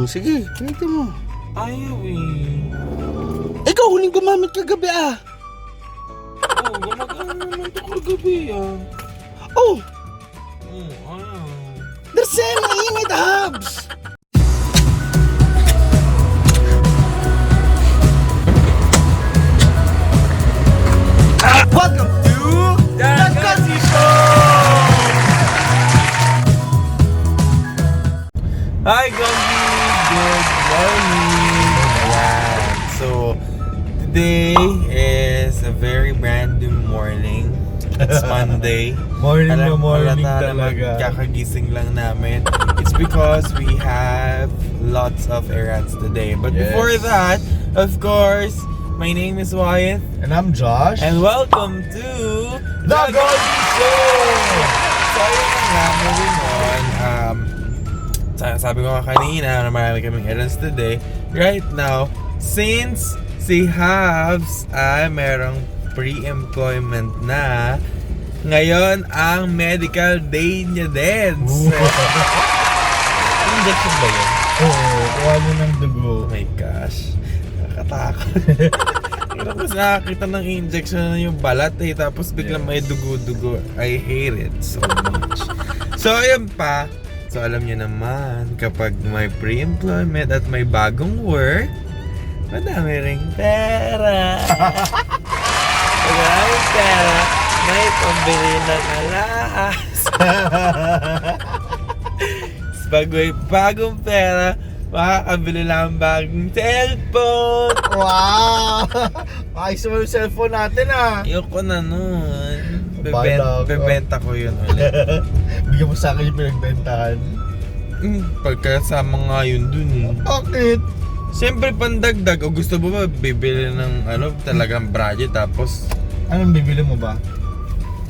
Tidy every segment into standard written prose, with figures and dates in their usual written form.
Sige, gamitin mo. Ayaw eh. Ikaw, huling gumamit kagabi Oo, gumagana naman ito kagabi Oh, ayaw. they're saying mainit, Habs. Welcome to the Gonzie Show! Hi Gonzie! Good morning! Ayan. So, today is a very brand new morning. It's Monday. Morning na morning talaga. Kakagising lang namin. It's because we have lots of errands today. But before that, of course, my name is Wyeth. And I'm Josh. And welcome to the Gonzie Show! So, ayun nga, moving on. Sabi ko nga kanina na marami kaming errands today. Right now, since si Habs ay merong pre-employment na, ngayon ang medical day niya din. Injection ba yun? Oo, kuha mo ng dugo. Oh my gosh, nakakatakot. Hirap kasi nakakita ng injection na yung balat tapos biglang may dugo-dugo. I hate it so much. So ayun pa. So alam niyo naman, kapag may pre-employment at may bagong work, madami ring pera. Maraming pera, may pambili ng alahas. Pag may bagong pera, makakabili lang bagong cellphone. Wow! Ayos naman yung cellphone natin Ayoko na nun. Bebenta ko yun ulit. Bigyan mo sa akin yung pinagbentahan. Pagkasama nga yun dun Bakit? Siyempre pandagdag. O gusto mo ba bibili ng talagang Brgy tapos Anong bibili mo ba?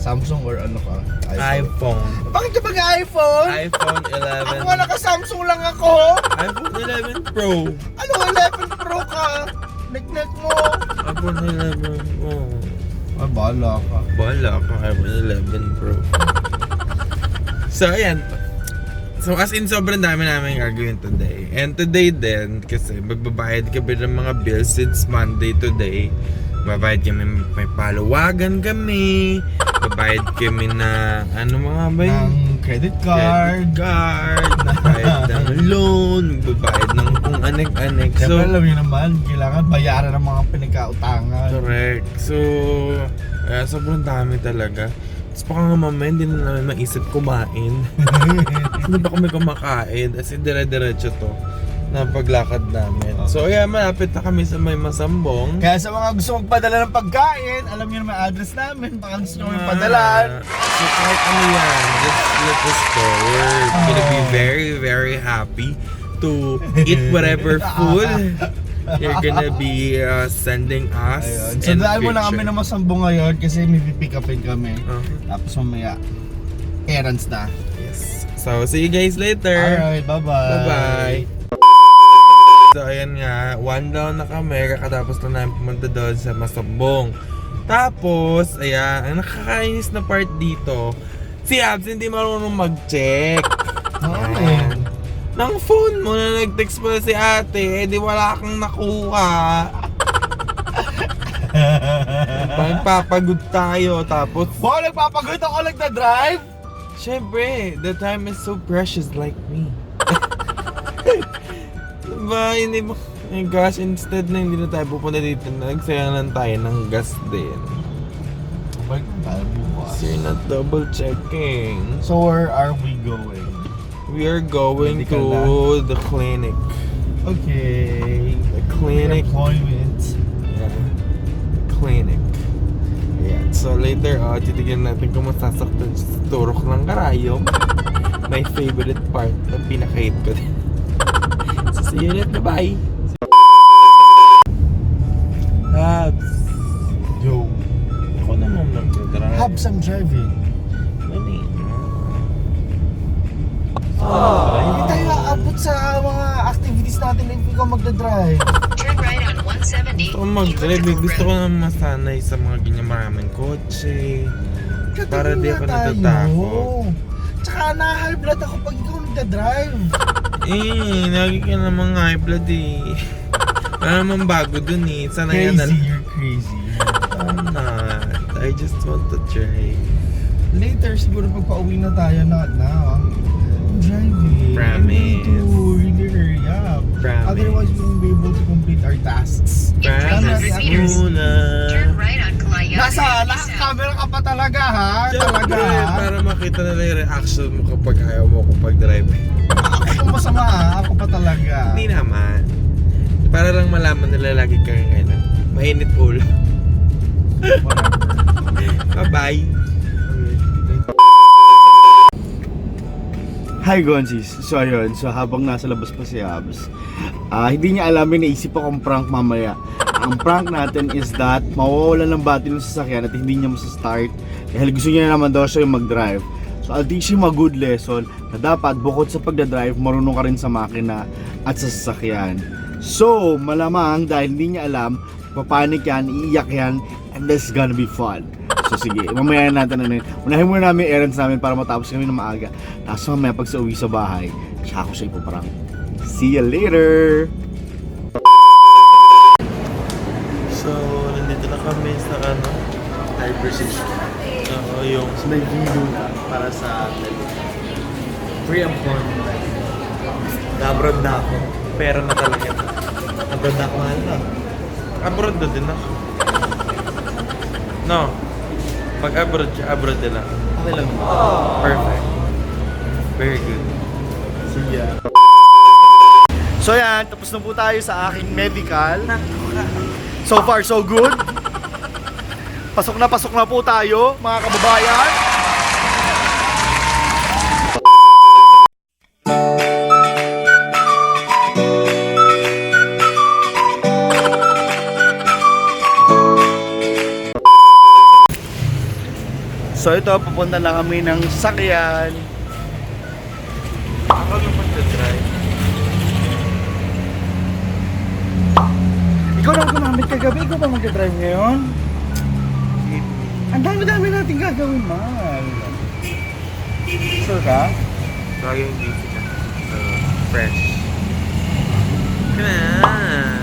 Samsung or ano ka? iPhone. Bakit ka mag-iPhone? iPhone 11. Ako wala ka, Samsung lang ako. iPhone 11 Pro. Ano 11 Pro ka? Nek-nek mo. iPhone 11 Pro. Ay, bahala ka. Bahala ka, iPhone 11 Pro. So ayan. So as in sobrang dami namin gagawin today. And today din, kasi magbabayad kami ng mga bills since Monday today. Babayad kami, may paluwagan kami. Babayad kami na, mga ba yun? Ng credit card. Babayad ng loan. Babayad ng kung anek-anek. So, alam niyo naman, kailangan bayaran ng mga pinagkautangan. Correct. So, sobrang dami talaga. Tapos baka nga mamaya, hindi na namin maisip kumain. Hindi ba kami kumakain? As in, dire-diretso to na paglakad namin. So, malapit na kami sa may Masambong. Kaya sa mga gusto magpadala ng pagkain, alam niyo naman address namin. Baka gusto nyo padalan. So, kahit ano yan, just let us go. We're gonna be very, very happy to eat whatever food you're gonna be sending us. So, dahil mo na kami na Masambong ngayon kasi may pipick upin kami. Tapos mamaya, errands na. Yes. So, see you guys later. Alright, bye-bye. Bye-bye. So ayan nga, one down na kami, kakatapos na namin pumunta doon sa Masambong. Tapos, ayan, ang nakakainis na part dito, si Abs hindi marunong mag-check. Ayan. Nang phone mo na nag-text mo na si ate, di wala kang nakuha. Papagod tayo, tapos Nagpapagod ako nagda-drive? syempre, the time is so precious like me. Diba, hindi mo gas, instead na hindi na tayo pupunta dito, nagsayang lang tayo ng gas din. Balik na tayo bukas. So you're not double checking. So where are we going? We are going Medical to the clinic. Okay. The clinic. Appointment. Yeah. Clinic. Ayan. So later, titignan natin kung masasaktan siya sa turok ng karayom. My favorite part na pinaka-hate ko din. So see you later. Bye! Habs. Yo. Ako naman nagdadrive. Habs, I'm driving. Mali. Hindi tayo aabot sa mga activities natin na hindi ko magdadrive. Turn right on 170. Gusto ko mag-drive. Gusto ko naman masanay sa mga ganyan maraming kotse. Para di ako natatakot. Tsaka na-high blood ako pag ikaw nagdadrive. Lagi ka namang high blood eh. Wala namang bago dun eh. Sana yan na lang. You're crazy. I'm not. I just want to try. Later, siguro pag pauwi na tayo, not now. I'm driving. Promise. I need to really hurry up. Promise. Otherwise, we won't be able to complete our tasks. Promise muna. Turn right on Kalayaan. Nasa camera ka pa talaga, ha? Talaga, Siyempre, ha? para makita nila yung reaction mo kapag ayaw mo kapag drive. Ako masama, ha? Ako pa talaga. Hindi naman. Para lang malaman nila lagi kang mainit ulo. Bye-bye. Hi Gonzies! So ayun, habang nasa labas pa si Abs, hindi niya alam, naisip akong prank mamaya. Ang prank natin is that mawawala ng battery ng sasakyan at hindi niya masa-start dahil gusto niya naman daw siya yung mag-drive. So I'll teach him a good lesson na dapat bukod sa pagdadrive, marunong ka rin sa makina at sa sasakyan. So malamang dahil hindi niya alam, papanik yan, iiyak yan, and that's gonna be fun. So sige, mamaya natin unahin muna namin yung errands namin para matapos kami na maaga. Tapos mamaya pag sa uwi sa bahay, siya ako siya ipaparang. See you later! So, nandito na kami sa High precision. Oo, yung So may video na para sa free and fun. Na-abroad na ako. pera na talaga. Abroad na ako na. Abroad na din ako. No. Pag abroad din ako. Okay lang. Perfect. Very good. See ya. So yan, tapos na po tayo sa aking medical. So far, so good. Pasok na po tayo, mga kababayan. So ito, pupunta na kami ng sasakyan. Ako na mag-drive. Ikaw lang gumamit kagabi, ikaw ba mag-drive ngayon? Ang dami-dami natin gagawin, man. Sure ka? Lagi yung busy ka. Fresh. Come on.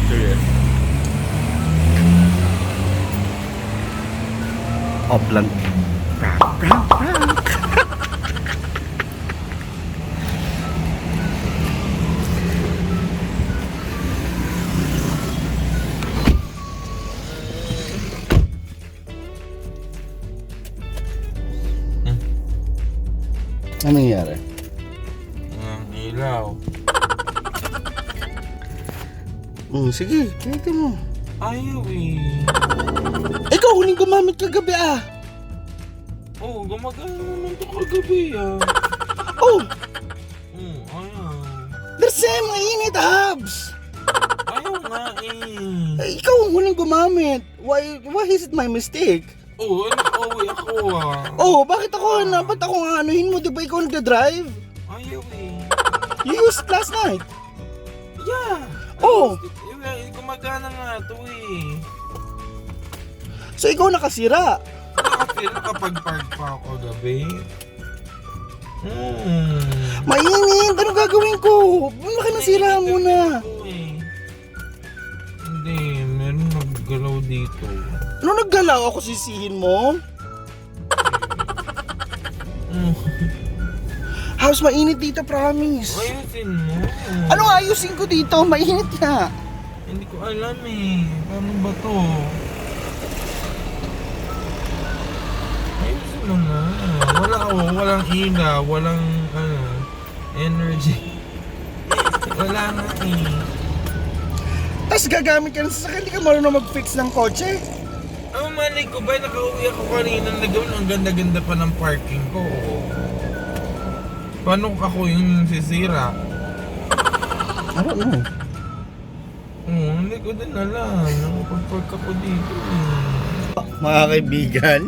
Serious. Upland. Prank. Ano nangyari? Ang ilaw. Sige, tingnan mo. Ayaw eh. Ikaw, huling gumamit kagabi Oo, gumagana naman ito kagabi Oh, ayaw. the same, mainit, Habs. Ayaw nga eh. Ikaw ang huling gumamit. Why is it my mistake? Oo, nakauwi ako Oh, bakit ako ba't ako nga anuhin mo? Di ba ikaw nagda-drive? Ayaw eh. You used it last night. Yeah. Oh, Gumagana nga ito eh. so ikaw nakasira. Nakapil nakapag-park pa ako gabi. Mainit, anong gagawin ko? Bakit nasira mo na? Hindi, meron naggalaw dito. Ano naggalaw ako, sisihin mo? House, mainit dito, promise. Ayusin mo. Ano ayusin ko dito? Mainit nga. Hindi ko alam eh. Paano ba to? Ayusin mo na. Walang ilaw, walang energy. Wala na eh. Tapos gagamit ka ng sasakyan, hindi ka marunong mag-fix ng kotse. Ang mali ko ba, nakauwi ako kanina nagawin, ang ganda-ganda pa ng parking ko. Paano ako yung sisira? I don't know. Hindi ko din alam. Nakapag-park ako dito eh. Mga kaibigan,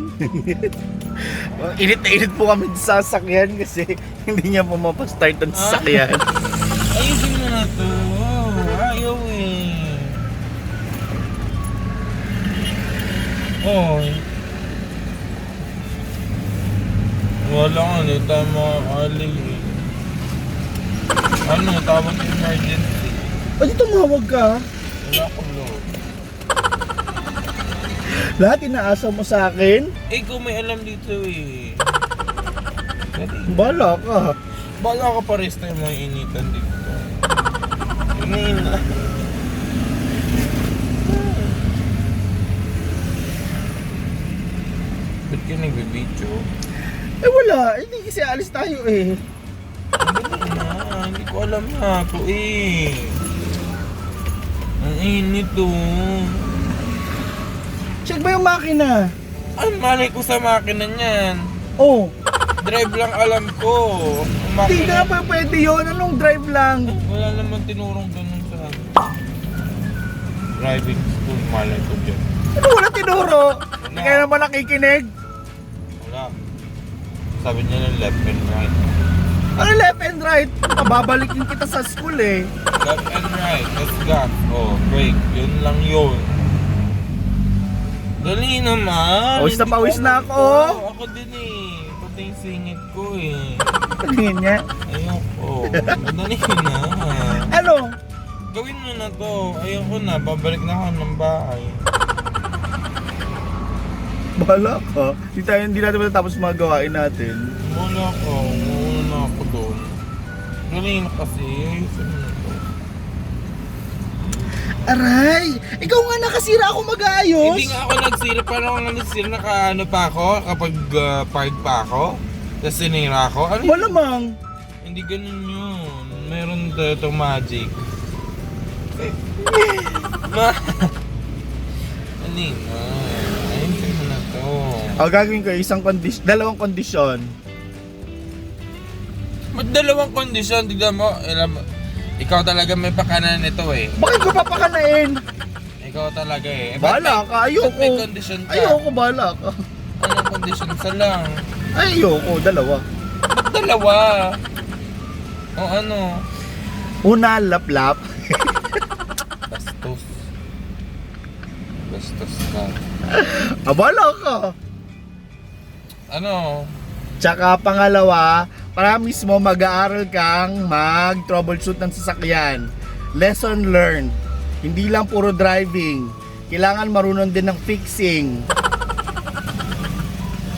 init na init po kami sa sasakyan kasi hindi niya po mapastart ang sasakyan. Ayusin mo na to. Ayaw eh. Wala ka, hindi tayo makakali eh. Ano, tawag yung emergency. Pwede tumawag ka. Wala akong load. Lahat inaasa mo sa akin. Eh, kung may alam dito eh. Dali. Bala ka. Bala ka pa rin tayo mga initan dito. Ngayon na. Ba't ka nagbibidyo? Eh wala, hindi kasi alis tayo eh. Dali na, hindi ko alam na ako eh. Ang init oh. Check ba yung makina? Ay, malay ko sa makina niyan. Oh, Drive lang alam ko. Ang hindi makina- nga pa pwede yun. Anong drive lang? Wala naman tinurong ganun sa driving school, malay ko dyan. Ano wala tinuro? Hindi kaya naman nakikinig. Wala. Sabi niya lang left and right. Ano left and right? Pababalikin kita sa school eh. Left and right, let's gas. Oh, brake. Yun lang yun. Dali naman. Pawis na Hindi pawis ko na alam ako. to. Ako din eh. Pati yung singit ko eh. Tingin niya. Ayoko. Dali na. Ano? Gawin mo na to. Ayoko na. Babalik na ako ng bahay. Bahala ka. Hindi natin matatapos mga gawain natin. Wala ko. Muna na ako doon. Dali na kasi. Ayusin mo na to. Aray! Ikaw nga nakasira ako mag-aayos! Hindi nga ako nagsira. Paano ako nga nagsira? Naka-ano pa ako? Kapag park pa ako? Tapos sinira ako? Ano? Malamang! Hindi ganun yun. Meron itong magic. Ma! Alina. Ayusin mo na to. O gagawin ko dalawang kondisyon. Ba't dalawang kondisyon? Tignan mo. Ikaw talaga may pakanan nito eh. Bakit ko papakanain? Ikaw talaga eh. Bahala ka, ayoko. Ba't may kondisyon ka? Ayoko, bahala ka. Anong kondisyon? Isa lang. Ayoko, dalawa. Ba't dalawa? O ano? Una, laplap. Bastos. Bastos ka. Bahala ka. Ano? Tsaka pangalawa, promise mo mag-aaral kang mag-troubleshoot ng sasakyan. Lesson learned. Hindi lang puro driving. Kailangan marunong din ng fixing.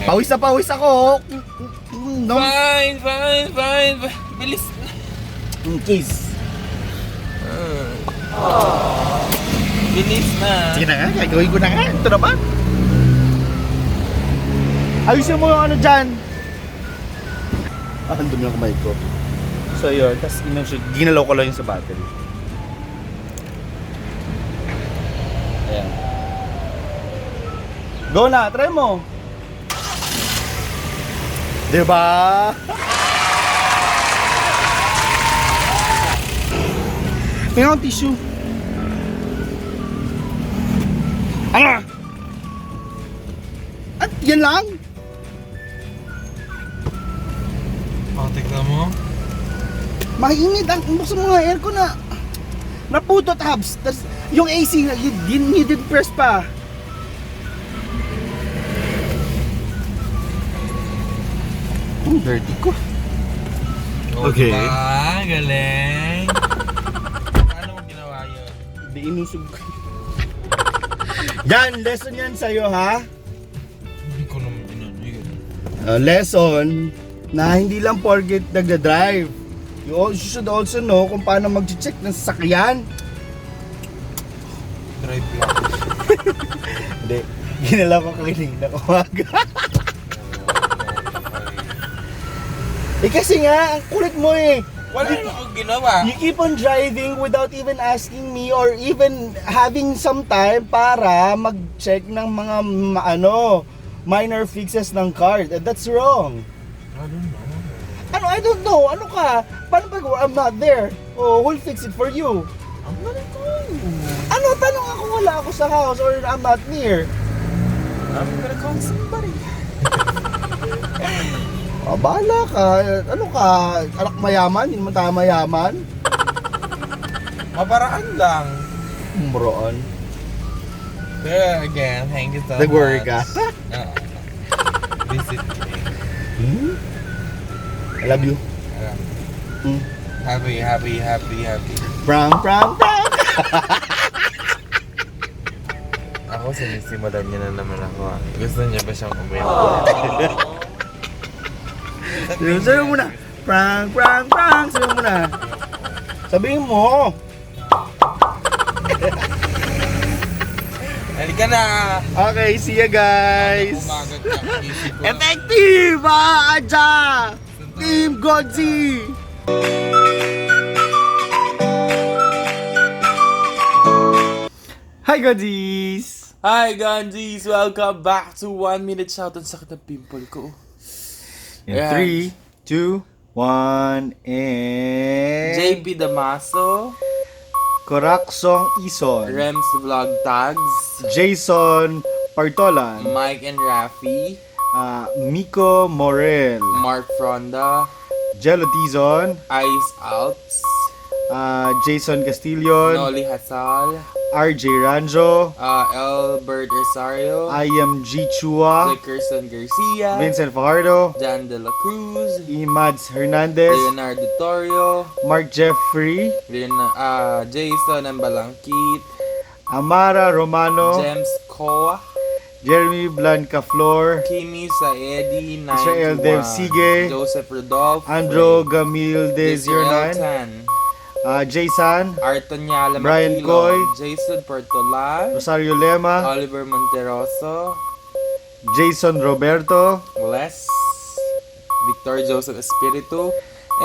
Pawis na pawis ako. No? Fine. Bilis na. Kiss. Bilis na. Sige na nga, gagawin ko na nga. Ito naman. Ayusin mo yung ano dyan. Ang dumi ng kamay ko. So yun, tapos ginalaw ko lang yung sa battery. Ayan. Go na, try mo. Diba? Tingnan ko tissue. Ano? At yan lang? O, tignan mo. Mainit ang buksan mo nga aircon na naputot habs. Tas yung AC na you did press pa. Dirty ko. Okay. Diba? Galing. Paano mo ginawa yun? Di inusog ko. Yan, lesson yan sa'yo ha. Hindi ko naman ginano yun. Lesson na hindi lang porket nagda-drive. You should also know kung paano mag-check ng sasakyan. Drive lang. Hindi, ginala ko kakinig na umaga. Eh kasi nga, ang kulit mo eh. Wala naman akong ginawa. You keep on driving without even asking me or even having some time para mag-check ng mga minor fixes ng car. That's wrong. I don't know. Ano, I don't know. Ano ka? Paano pag I'm not there? Oh, who'll fix it for you? I'm not Ano, tanong ako wala ako sa house or I'm not near. I'm gonna call somebody. Bahala ka. Ano ka? Anak mayaman? Hindi naman tayo mayaman? Maparaan lang. Umroon. But again, thank you so much. Nag-worry ka? Visit me. I love you. Alam. Happy. Prank. Ako, sinisimulan niya na naman ako. Gusto niya ba siyang umiyak? Sabi mo muna. Prank. Sabi mo muna. Sabihin mo. Halika na! Okay, see ya guys. Umagat ka ang isip ko. Effective! Aja! Team Gonzie! Hi Gonzies! Hi, Gonzies! Welcome back to 1 Minute Shout. Ang sakit ng pimple ko. In Ayan. 3, 2, 1, and... JP Damaso, Coraxong Ison, Rems Vlog Tags, Jason Partolan, Mike and Rafi, Miko Morel, Mark Fronda, Jello Tizon, Ice Alps, Jason Castillon, Noli Hasal, RJ Ranjo, Albert Rosario, IMG Chua, Dickerson Garcia, Vincent Fajardo, Jan De La Cruz, Imads Hernandez, Leonardo Torrio, Mark Jeffrey, Jason Ambalangkit, Amara Romano, James Koa, Jeremy Blancaflor, Kimi Saedi, Israel 91, Dev Sige, Joseph Rodolfo, Andro Gamil de Israel 09, 10, Jason, Arton Yala Brian Maquilo, Coy, Jason Portolan, Rosario Lema, Oliver Monteroso, Jason Roberto, Les, Victor Joseph Espiritu,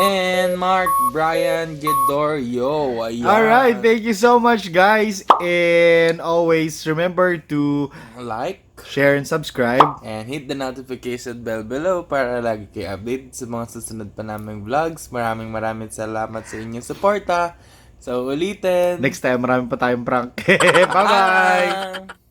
and Mark Brian Gedorio. Ayan. Alright, thank you so much guys, and always remember to Like share and subscribe. and hit the notification bell below para lagi kayo update sa mga susunod pa naming vlogs. Maraming salamat sa inyong suporta. So ulitin. Next time marami pa tayong prank. Bye bye.